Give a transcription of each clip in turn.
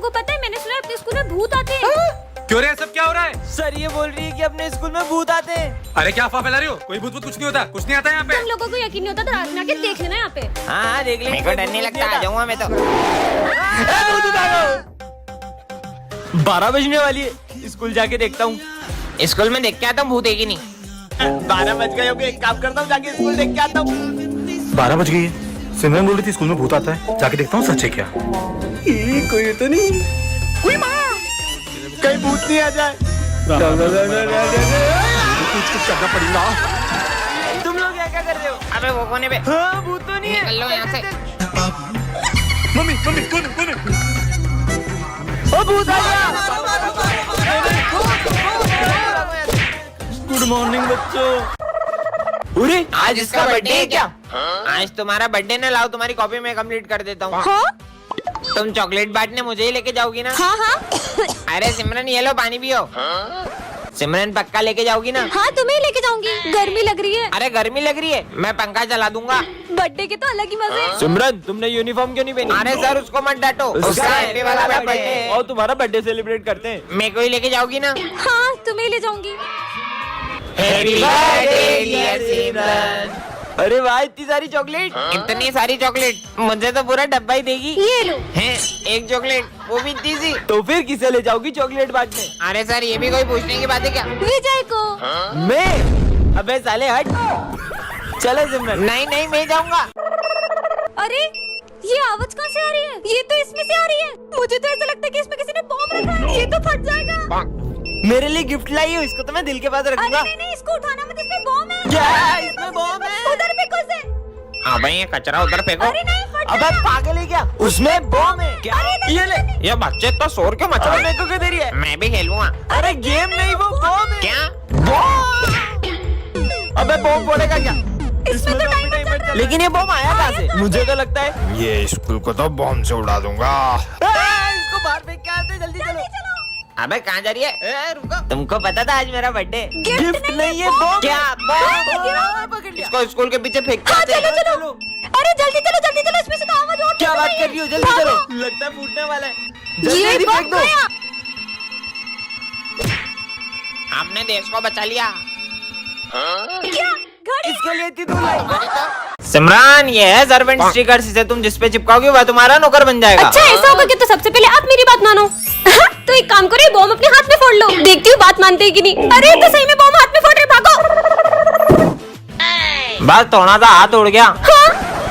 को पता है, मैंने सुना है अपने स्कूल में भूत आते हैं। क्यों रे, सब क्या हो रहा है? सर ये बोल रही है कि अपने स्कूल में भूत आते हैं। अरे क्या अफवाह फैला रही हो? कोई भूत कुछ नहीं होता, कुछ नहीं आता यहाँ पे। तुम लोगों को यकीन नहीं होता तो रात में आके देख लेना यहाँ पे। हाँ देख लेंगे। मेरे को डर नहीं लगता, आ जाऊंगा मैं तो। 12 बजने वाली है, स्कूल जाके देखता हूँ। स्कूल में देख के आता हूँ, भूत है कि नहीं। 12 बज गए होंगे, एक काम करता हूँ, जाके स्कूल देख के आता हूँ। 12 बज गई है। सिमरन बोल रही थी स्कूल में भूत आता है, जाके देखता हूँ सच है क्या। कोई तो नहीं, कोई माँ कहीं भूत नहीं आ जाए। कुछ करना पड़ेगा। तुम लोग क्या कर रहे हो? अबे वो कोने पे हाँ भूत तो नहीं है। निकल लो यहाँ से। मम्मी मम्मी कौन ओ भूत आ गया। गुड मॉर्निंग बच्चों। अरे आज इसका बर्थडे है क्या? आज तुम्हारा बर्थडे ना, लाओ तुम्हारी कॉपी में कंप्लीट कर देता हूँ। हाँ तुम चॉकलेट बांटने मुझे ही लेके जाओगी ना? हाँ हाँ अरे सिमरन ये लो पानी पियो। सिमरन पक्का लेके जाओगी ना? हाँ तुम्हें लेके जाऊंगी, गर्मी लग रही है। अरे गर्मी लग रही है, मैं पंखा चला दूंगा। बर्थडे के तो अलग ही मजे हैं। सिमरन तुमने यूनिफॉर्म क्यों नहीं पहनी? अरे सर उसको मत डांटो, उसका हैप्पी वाला बर्थडे है। और तुम्हारा बर्थडे सेलिब्रेट करते हैं। मेरे को ही लेके जाओगी ना? हाँ तुम्हें ले जाऊंगी। हैप्पी बर्थडे डियर सिमरन। अरे वाह इतनी सारी चॉकलेट। इतनी सारी चॉकलेट, मुझे तो पूरा डब्बा ही देगी। ये लो। हैं, एक चॉकलेट, वो भी इतनी सी। तो फिर किसे ले जाओगी चॉकलेट बांटने? अरे सर ये भी कोई पूछने की बात है क्या? विजय को। मैं? अबे साले हट। चलो सिमरन। नहीं नहीं मैं जाऊंगा। अरे ये आवाज कहाँ से आ रही है? ये तो इसमें से आ रही है। मुझे तो ऐसा लगता है कि इसमें किसी ने बॉम्ब रखा है। ये तो फट जाएगा। मेरे लिए गिफ्ट लाई हो, इसको तो मैं दिल के पास अरे रखूंगा। नहीं इसको उठाना मत, इसमें बॉम्ब है। क्या इसमें बॉम्ब है? उधर फेंको इसे। हाँ भाई ये कचरा उधर फेंको। अरे नहीं फट अबे पागल है क्या? उसमें बॉम्ब है क्या? ये ले। ये बच्चे तो शोर क्यों मचा रहे मेरे को क्या दे रही है? हैं? मैं भी खेलूंगा। अरे गेम नहीं वो बॉम्ब है। क्या? बॉम्ब। अबे बॉम्ब फोड़ेगा क्या? इसमें तो टाइमर चल रहा है। लेकिन ये बॉम्ब आया कहाँ से? मुझे तो लगता है ये स्कूल को तो बॉम्ब से उड़ा दूंगा। इसको बाहर फेंक के आते, जल्दी चलो। अबे कहाँ जा रही है? रुको। तुमको पता था आज मेरा बर्थडे? गिफ्ट नहीं है बॉम्ब। क्या बॉम्ब? पकड़ लिया। इसको स्कूल के पीछे फेंक हाँ के आते चलो हैं। चलो। अरे जल्दी चलो इसमें से तो आवाज और क्या निकल बात रही कर है। रही हो? जल्दी भागो। चलो, लगता है फूटने वाला है। जल्दी ये जल्दी फेंक बॉम्ब दो। गया। हमने देश को बचा लिया। क्या घड़ी? इसके लिए इतनी दूर लाई। सिमरान ये है सर्वेंट स्टिकर, इसे तुम जिस पे चिपकाओगे वह तुम्हारा नौकर बन जाएगा। अच्छा ऐसा होगा कि तो सबसे पहले आप मेरी बात मानो। तो एक काम करो, ये बॉम्ब अपने हाथ में फोड़ लो, देखती हूँ बात मानते हैं कि नहीं। अरे तो सही में बॉम्ब हाथ में फोड़ रहे, भागो। बस थोड़ा सा हाथ उड़ गया। हाँ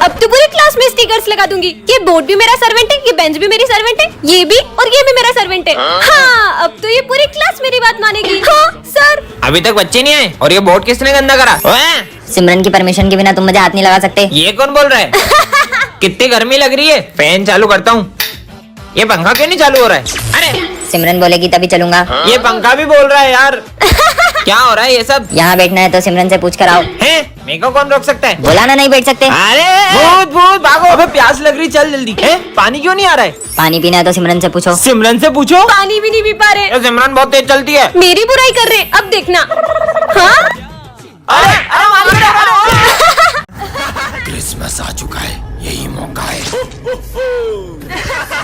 अब तो पूरी क्लास में स्टिकर्स लगा दूंगी। ये बोर्ड भी मेरा सर्वेंट है, ये बेंच भी मेरी सर्वेंट है, ये भी और ये भी मेरा सर्वेंट है। हाँ अब तो ये पूरी क्लास मेरी बात मानेगी। हाँ सर। अभी तक बच्चे नहीं आए और ये बोर्ड किसने गंदा करा? ओए, सिमरन की परमिशन के बिना तुम मुझे हाथ नहीं लगा सकते। ये कौन बोल रहा है? कितनी गर्मी लग रही है, फैन चालू करता हूँ। ये पंखा क्यों नहीं चालू हो रहा है? अरे सिमरन बोलेगी तभी चलूंगा। ये पंखा भी बोल रहा है यार। क्या हो रहा है ये सब? यहाँ बैठना है तो सिमरन से पूछ कर आओ। हैं? मेरे को कौन रोक सकता है? बोला ना नहीं बैठ सकते। अरे भूत भूत भागो। अबे प्यास लग रही, चल जल्दी। हैं? पानी क्यों नहीं आ रहा है? पानी पीना है तो सिमरन से पूछो। सिमरन से पूछो। पानी भी नहीं पी पा रहे, ये सिमरन बहुत तेज चलती है। मेरी बुराई कर रहे, अब देखना। हाँ अरे अरे क्रिसमस आ चुका है, यही मौका है।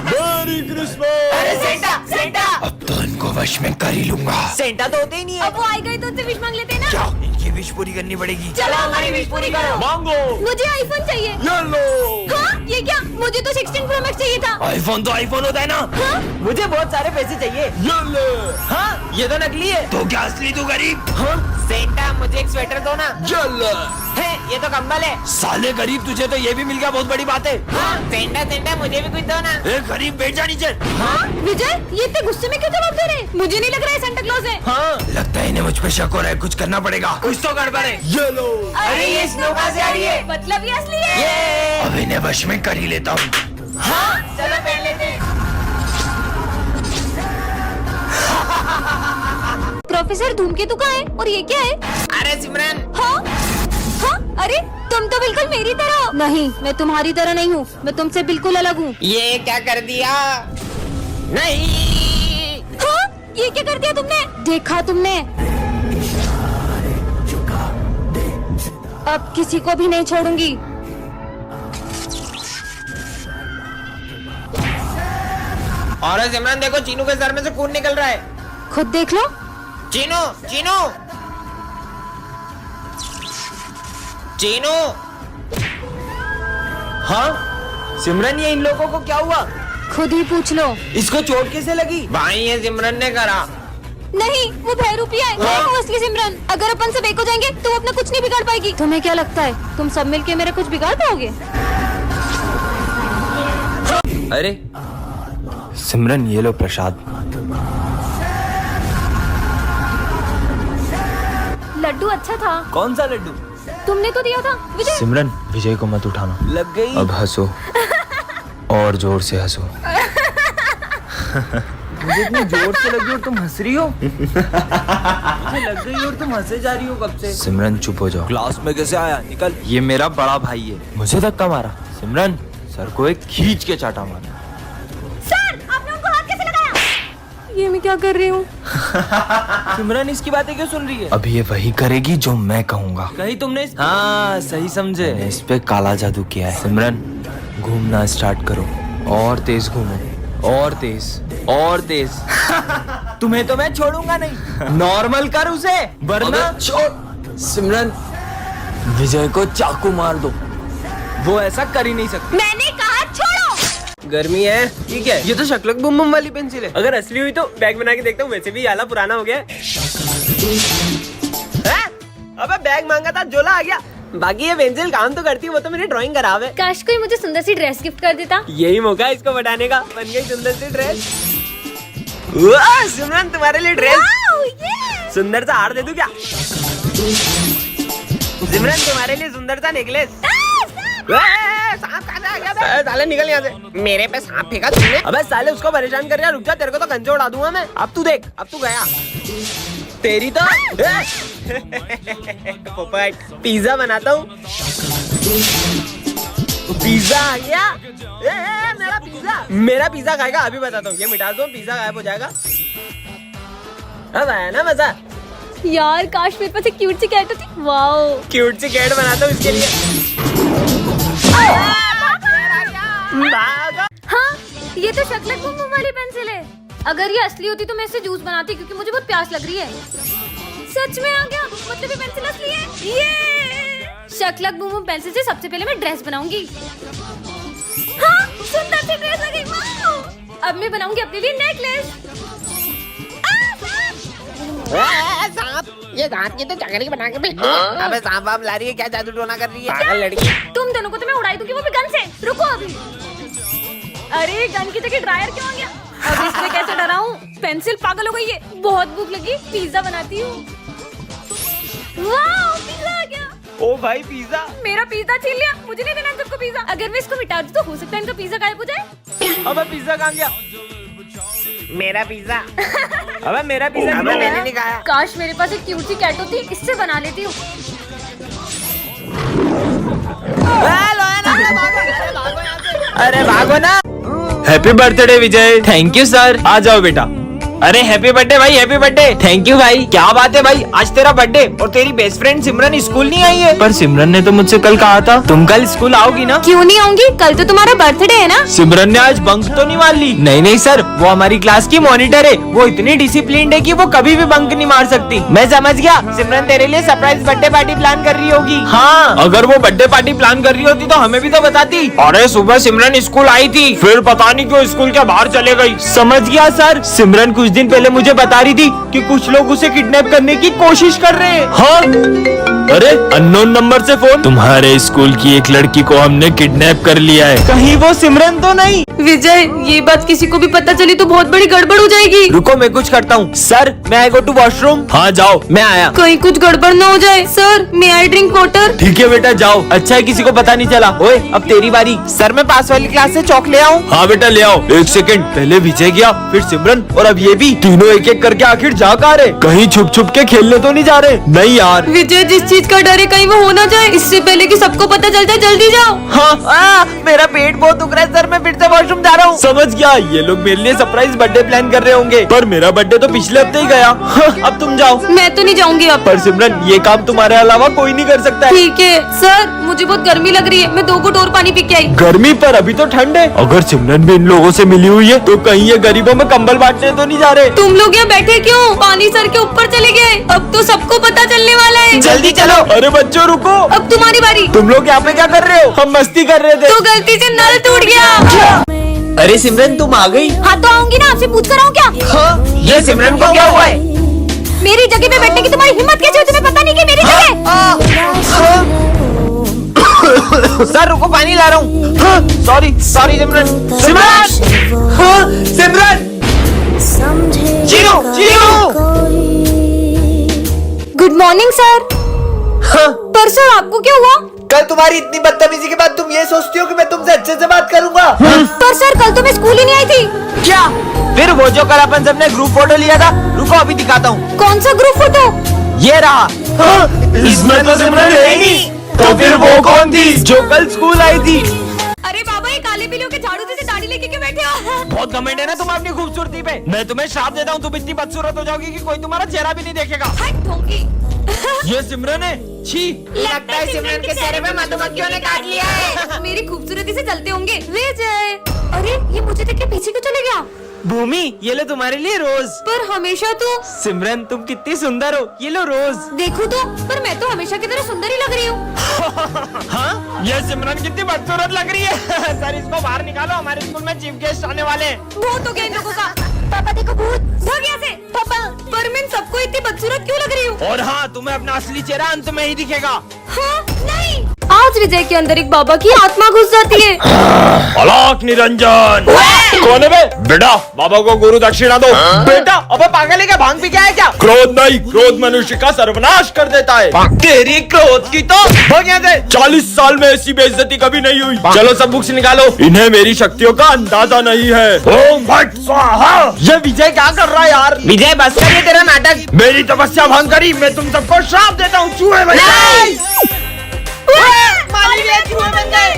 Merry Christmas. अरे सेंटा सेंटा। अब तो इनको वश में कर ही लूंगा। सेंटा तो होते ही नहीं है। अब वो आएगा ही तो उससे विश मांग लेते हैं ना। क्या इनकी विश पूरी करनी पड़ेगी? चलो हमारी विश पूरी करो। मांगो। मुझे आईफोन चाहिए। ये लो। हाँ ये क्या? मुझे तो 16 प्रो मैक्स चाहिए था। आईफोन तो आईफोन होता है ना। हाँ? मुझे बहुत सारे पैसे चाहिए। ये ले। हाँ ये तो नकली है। तो क्या असली तू गरीब? हाँ सेंटा मुझे एक स्वेटर दो ना। ये ले। है ये तो कंबल है। साले गरीब, तुझे तो ये भी मिल गया, बहुत बड़ी बात है। हाँ सेंटा सेंटा मुझे भी कुछ दो ना। ए गरीब बैठ जा नीचे। हाँ विजय ये इतने गुस्से में क्यों जवाब दे रहे? मुझे नहीं लग रहा है सेंटा क्लॉज है। हाँ लगता है इन्हें मुझ पे शक हो रहा है, कुछ करना पड़ेगा। कुछ तो गड़बड़ है। ये लो। अरे ये स्नो कहाँ से आ रही है? मतलब ये असली है। अब इन्हें वश में कर ही लेता हूँ। चलो पहन लेते हैं। प्रोफेसर धूमकेतु का है और ये क्या है? अरे सिमरन हाँ हाँ अरे तुम तो बिल्कुल मेरी तरह हो। नहीं मैं तुम्हारी तरह नहीं हूँ, मैं तुमसे बिल्कुल अलग हूँ। ये क्या कर दिया? नहीं हाँ ये क्या कर दिया तुमने? देखा तुमने? अब किसी को भी नहीं छोड़ूंगी। और सिमरन देखो चीनू के सर में से खून निकल रहा है। खुद देख लो। चीनू चीनू चीनू। हाँ सिमरन, ये इन लोगों को क्या हुआ? खुद ही पूछ लो। इसको चोट कैसे लगी? भाई ये सिमरन ने करा। नहीं, वो भैरूपी है। मैं हूँ असली सिमरन। अगर अपन सब एक हो जाएंगे तो वो अपना कुछ नहीं बिगाड़ पाएगी। तुम्हें क्या लगता है तुम सब मिलके मेरा कुछ बिगाड़ पाओगे? अरे सिमरन, ये लो प्रसाद। लड्डू अच्छा था। कौन सा लड्डू? तुमने तो दिया था विजय। सिमरन, विजय को मत उठाना। लग गई। अब हंसो और जोर से हंसो। मुझे इतनी जोर से लगी और तुम हंस रही हो। मुझे लग गई और तुम हंसे जा रही हो कब से। सिमरन चुप हो जाओ। क्लास में कैसे आया? निकल। ये मेरा बड़ा भाई है। मुझे धक्का मारा। सिमरन, सर को एक खींच के चाटा मारा। सर, आपने उनको हाथ कैसे लगाया? ये मैं क्या कर रही हूँ? सिमरन इसकी बातें क्यों सुन रही है? अब ये वही करेगी जो मैं कहूँगा। कहीं तुमने हाँ सही समझे। मैंने इस पे काला जादू किया है। सिमरन, घूमना स्टार्ट करो। और तेज घूमो, और तेज, और तेज। तुम्हें तो मैं छोड़ूंगा नहीं। नॉर्मल कर उसे, वरना छोड़। सिमरन, विजय को चाकू मार दो। वो ऐसा कर ही नहीं सकती। मैंने कहा छोड़ो। गर्मी है, ठीक है। ये तो शक्लक बुम बुम वाली पेंसिल है। अगर असली हुई तो बैग बना के देखता हूँ। वैसे भी आला पुराना हो गया है। अबे बैग मांगा था, झोला आ गया। बाकी ये पेंसिल काम तो करती है, वो तो मेरी ड्राइंग खराब है। काश कोई मुझे सुंदर सी ड्रेस गिफ्ट कर देता। यही मौका है इसको बढ़ाने का। बन गई सुंदर सी ड्रेस। वाह सिमरन, तुम्हारे लिए ड्रेस। वाओ, ये। सुंदर सा हार दे दूं क्या? सिमरन, तुम्हारे लिए सुंदर सा नेकलेस। सांप कहाँ से आ गया बे? साले निकल यहाँ से। मेरे पे सांप फेंका तुमने। अबे साले उसको परेशान कर रहा, रुक जा, तेरे को तो कंचे उड़ा दूंगा मैं। अब तू देख, अब तू गया। तेरी तो पोपट। पिज्जा बनाता हूँ। पिज्जा आ गया। मेरा पिज्जा। मेरा पिज्जा खाएगा, अभी बताता हूँ। ये मिटा दो, पिज्जा गायब हो जाएगा। अब आया ना मजा? यार काश मेरे पास एक क्यूट सी कैट होती। वाओ। क्यूट सी कैट बनाता हूँ इसके लिए। हाँ, ये तो शक्लक बुम बुम वाली पेंसिल है। अगर ये असली होती तो मैं इससे जूस बनाती, क्योंकि मुझे बहुत प्यास लग रही है। सच में आ गया, मतलब ये पेंसिल असली है। ये शक्लक बुम बुम पेंसिल से सबसे पहले मैं ड्रेस बनाऊंगी। हाँ, सुंदर सी ड्रेस आ गई। वाओ। अब मैं बनाऊंगी अपने लिए नेकलेस। सांप, ये सांप की तो चकरी बना के भेज दो। अबे सांप वाप ला रही है क्या? जादू टोना कर रही है पागल लड़की। तुम दोनों को तो मैं उड़ाई दूंगी, वो भी गन से। रुको अभी। अरे गन की जगह ड्रायर क्यों आ गया? अब इससे कैसे डराऊं? पेंसिल पागल हो गई है। बहुत भूख लगी, पिज्जा बनाती हूँ। वाह, पिज्जा आ गया। ओ भाई पिज्जा। मेरा पिज्जा छीन लिया। मुझे नहीं देना सबको पिज्जा। अगर मैं इसको मिटा दूं तो हो सकता है इनका पिज्जा गायब हो जाए। अबे पिज्जा कहाँ गया? मेरा पिज्जा। अबे मेरा पिज्जा मैंने नहीं खाया। काश मेरे पास एक क्यूट सी कैट होती, इससे बना लेती हूँ। अरे भागो ना। Happy birthday Vijay. Thank you sir. आ जाओ बेटा। अरे हैप्पी बर्थडे भाई, हैप्पी बर्थडे। थैंक यू भाई। क्या बात है भाई, आज तेरा बर्थडे और तेरी बेस्ट फ्रेंड सिमरन स्कूल नहीं आई है? पर सिमरन ने तो मुझसे कल कहा था तुम कल स्कूल आओगी ना। क्यों नहीं आऊंगी? कल तो तुम्हारा बर्थडे है ना। सिमरन ने आज बंक तो नहीं मार ली? नहीं सर, वो हमारी क्लास की मॉनिटर है। वो इतनी डिसिप्लिन्ड है कि वो कभी भी बंक नहीं मार सकती। मैं समझ गया, सिमरन तेरे लिए सरप्राइज बर्थडे पार्टी प्लान कर रही होगी। हाँ, अगर वो बर्थडे पार्टी प्लान कर रही होती तो हमें भी तो बताती। अरे सुबह सिमरन स्कूल आई थी, फिर पता नहीं क्यों स्कूल के बाहर चले गई। समझ गया सर। सिमरन कुछ दिन पहले मुझे बता रही थी कि कुछ लोग उसे किडनैप करने की कोशिश कर रहे हैं। हाँ, अरे अननोन नंबर से फोन। तुम्हारे स्कूल की एक लड़की को हमने किडनैप कर लिया है। कहीं वो सिमरन तो नहीं? विजय, ये बात किसी को भी पता चली तो बहुत बड़ी गड़बड़ हो जाएगी। रुको मैं कुछ करता हूँ। सर मैं आई गो टू वॉशरूम। हाँ जाओ, मैं आया। कहीं कुछ गड़बड़ न हो जाए। Sir, may I drink water? ठीक है बेटा जाओ। अच्छा है किसी को पता नहीं चला। ओए अब तेरी बारी। सर मैं पास वाली क्लास से चौक ले आऊं? हाँ बेटा ले आओ। एक सेकंड, पहले विजय गया, फिर सिमरन और अब ये भी। तीनों एक एक करके आखिर जा कहाँ रहे? कहीं छुप छुप के खेलने तो नहीं जा रहे? नहीं यार। विजय, जिस चीज चीज का डर है, कहीं वो हो ना जाए। इससे पहले कि सबको पता चल जाए, जल्दी जाओ। हाँ, मेरा पेट बहुत दुख रहा है सर, मैं फिर से वॉशरूम जा रहा हूँ। समझ गया, ये लोग मेरे लिए सरप्राइज बर्थडे प्लान कर रहे होंगे, पर मेरा बर्थडे तो पिछले हफ्ते ही गया। हाँ, अब तुम जाओ। मैं तो नहीं जाऊंगी अब। पर सिमरन, ये काम तुम्हारे अलावा कोई नहीं कर सकता है। ठीक है सर, मुझे बहुत गर्मी लग रही है, मैं 2 घूंट और पानी पी के आई। गर्मी पर अभी तो ठंड है। अगर सिमरन भी इन लोगों से मिली हुई है तो कहीं ये गरीबों में कंबल बांटने तो नहीं जा रहे। तुम लोग यहाँ बैठे क्यों? पानी सर के ऊपर चले गए, अब तो सबको पता चलने वाला है। जल्दी चलो। अरे बच्चों रुको, अब तुम्हारी बारी। तुम लोग यहाँ पे क्या कर रहे हो? हम मस्ती कर रहे थे। तो गलती से नल टूट गया। अरे सिमरन, तुम आ गई? हाँ तो आऊंगी ना, आपसे पूछ कर आऊँ क्या? हाँ, ये सिमरन को क्या हुआ है? मेरी जगह पे बैठने की तुम्हारी हिम्मत कैसे हुई? तुम्हें पता नहीं कि मेरी जगह। सर रुको, पानी ला रहा हूँ। Sorry sorry Simran. सिमरन, हाँ, Simran, zero zero. Good morning sir. हाँ, पर सर आपको क्या हुआ? कल तुम्हारी इतनी बदतमीजी के बाद तुम ये सोचती हो कि मैं तुमसे अच्छे से बात करूंगा? पर सर कल तो मैं स्कूल ही नहीं आई थी। क्या? फिर वो जो कल अपन सबने ग्रुप फोटो लिया था, रुको अभी दिखाता हूँ। कौन सा ग्रुप फोटो? ये रहा। इसमें तो सिमरन है ही नहीं, तो फिर वो कौन थी जो कल स्कूल आई थी? अरे बाबा, ये काले बिल्लियों के झाड़ू जैसे दाढ़ी लेके क्यों बैठे हो? बहुत घमंड है ना तुम अपनी खूबसूरती पे। मैं तुम्हें श्राप देता हूँ, तुम इतनी बदसूरत हो जाओगी कि कोई तुम्हारा चेहरा भी नहीं देखेगा। हट ढोंगी। ये सिमरन है। छी, लगता है सिमरन के चेहरे पे मधुमक्खियों ने काट लिया है। मेरी खूबसूरती से चलते होंगे ले जाए। अरे ये मुझे देख के पीछे क्यों चले गया? भूमि, ये लो तुम्हारे लिए रोज। पर हमेशा तो। सिमरन, तुम कितनी सुंदर हो, ये लो रोज। देखो तो, पर मैं तो हमेशा की तरह सुंदर ही लग रही हूँ। हाँ, ये सिमरन कितनी बदसूरत लग रही है। सर इसको बाहर निकालो, हमारे स्कूल में चीफ गेस्ट आने वाले हैं। भूत हो गया इन लोगों का। पापा देखो भूत। भाग यहाँ से। पापा, पर मैं इन सबको इतनी बदसूरत क्यों लग रही हूँ? और हाँ, तुम्हें अपना असली चेहरा अंत में ही दिखेगा। हाँ, नहीं। आज विजय के अंदर एक बाबा की आत्मा घुस जाती है। अलोक निरंजन। कौन है बे? बेटा, बाबा को गुरु दक्षिणा दो। बेटा, अबे पागल है क्या? भांग पी के आया क्या? क्रोध नहीं, क्रोध मनुष्य का सर्वनाश कर देता है। तेरी क्रोध की तो भाग यहाँ से। 40 साल में ऐसी बेइज्जती कभी नहीं हुई। चलो सब बुक्स निकालो, इन्हें मेरी शक्तियों का अंदाजा नहीं है। ओम भट स्वाहा। ये विजय क्या कर रहा है यार? विजय बस कर, ये तेरा नाटक। मेरी तपस्या भंग करी, मैं तुम सबको श्राप देता हूँ, चूहे बन गए।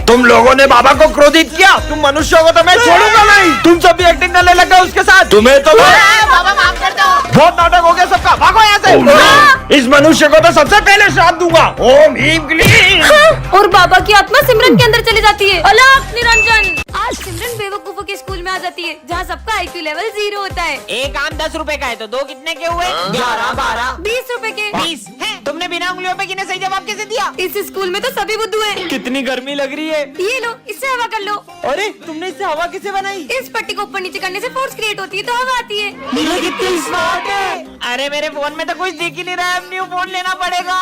तुम लोगों ने बाबा को क्रोधित किया, तुम मनुष्यों को तो मैं छोड़ूंगा नहीं। तुम सब भी एक्टिंग करने लगा उसके साथ। तुम्हें तो बाबा माफ कर दो। बहुत नाटक हो गया सबका, भागो यहाँ से। इस मनुष्य को तो सबसे पहले श्राप दूंगा। ओम ह्रीम क्लीम। और बाबा की आत्मा सिमरन के अंदर चली जाती है। अलोक निरंजन। आज सिमरन बेवकूफों के स्कूल में आ जाती है, जहाँ सबका IQ लेवल 0 होता है। एक आम 10 रुपए का है तो 2 कितने के हुए? 11, 12, 20 रुपए के। 20 है। तुमने बिना उंगलियों पे गिने सही जवाब कैसे दिया? इस स्कूल में तो सभी बुद्धू हैं। कितनी गर्मी लग रही है। ये लो, इससे हवा कर लो। अरे तुमने इससे हवा कैसे बनाई? इस पट्टी को ऊपर नीचे करने से फोर्स क्रिएट होती है तो हवा आती है। कितनी स्मार्ट है। अरे मेरे फोन में तो कुछ दिख ही नहीं रहा है, अब न्यू फोन लेना पड़ेगा।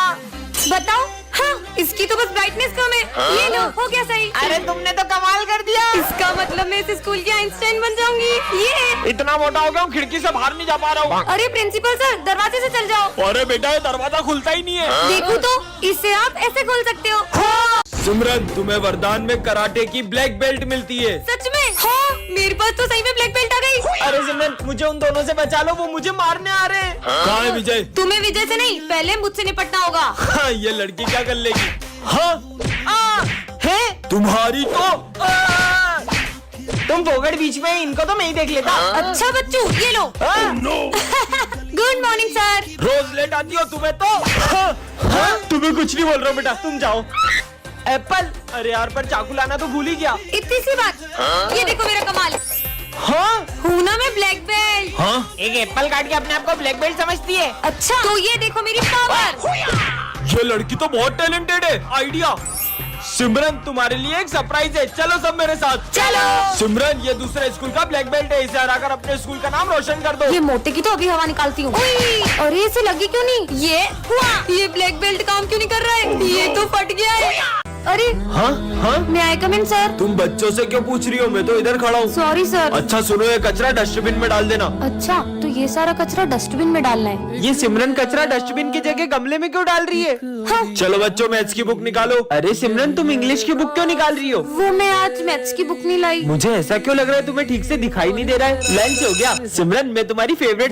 बताओ। हाँ, इसकी तो बस ब्राइटनेस कम है। ये लो, हो गया सही। अरे तुमने तो कमाल कर दिया। इसका मतलब मैं इस स्कूल की आइंस्टाइन बन जाऊंगी। ये इतना मोटा हो गया हूँ, खिड़की से बाहर नहीं जा पा रहा हूँ। अरे प्रिंसिपल सर, दरवाजे से चल जाओ। अरे बेटा, ये दरवाजा खुलता ही नहीं है। देखो तो, इससे आप ऐसे खोल सकते हो। सिमरन, तुम्हें वरदान में कराटे की ब्लैक बेल्ट मिलती है। सच में? हाँ, मेरे पास तो सही में ब्लैक बेल्ट आ गई। अरे सिमरन, मुझे उन दोनों से बचा लो, वो मुझे मारने आ रहे हैं। कहाँ है विजय? तुम्हें विजय से नहीं, पहले मुझसे निपटना होगा। हाँ, ये लड़की क्या कर लेगी? हाँ, है तुम्हारी तो तुम फोगड़ बीच में, इनको तो मैं ही देख लेता। अच्छा बच्चू, ये लो। Good morning sir. रोज लेट आती हो तुम्हें तो। तुम्हें कुछ नहीं बोल रहा हूँ बेटा, तुम जाओ। एप्पल, अरे यार पर चाकू लाना तो भूल ही गया। इतनी सी बात। ये देखो मेरा कमाल। हाँ, हूँ ना मैं ब्लैक बेल्ट। हाँ, एक एप्पल काट के अपने आप को ब्लैक बेल्ट समझती है। अच्छा, तो ये देखो मेरी पावर। ये लड़की तो बहुत टैलेंटेड है। आइडिया। सिमरन, तुम्हारे लिए एक सरप्राइज है, चलो सब मेरे साथ। चलो। सिमरन, ये दूसरे स्कूल का ब्लैक बेल्ट है, इसे हराकर अपने स्कूल का नाम रोशन कर दो। ये मोटे की तो अभी हवा निकालती हूँ। अरे इसे लगी क्यों नहीं? ये हुआ। ये ब्लैक बेल्ट काम क्यों नहीं कर रहा है? ये तो फट गया है। अरे हाँ हाँ, मैं आई कम इन सर? तुम बच्चों से क्यों पूछ रही हो? मैं तो इधर खड़ा हूँ। Sorry sir. अच्छा सुनो, ये कचरा डस्टबिन में डाल देना। अच्छा, तो ये सारा कचरा डस्टबिन में डालना है। ये सिमरन कचरा डस्टबिन की जगह गमले में क्यों डाल रही है? हाँ। चलो बच्चों, मैथ्स की बुक निकालो। अरे सिमरन, तुम इंग्लिश की बुक क्यों निकाल रही हो? वो मैं आज मैथ्स की बुक नहीं लाई। मुझे ऐसा क्यों लग रहा है तुम्हें ठीक से दिखाई नहीं दे रहा है? लंच हो गया। सिमरन, मैं तुम्हारी फेवरेट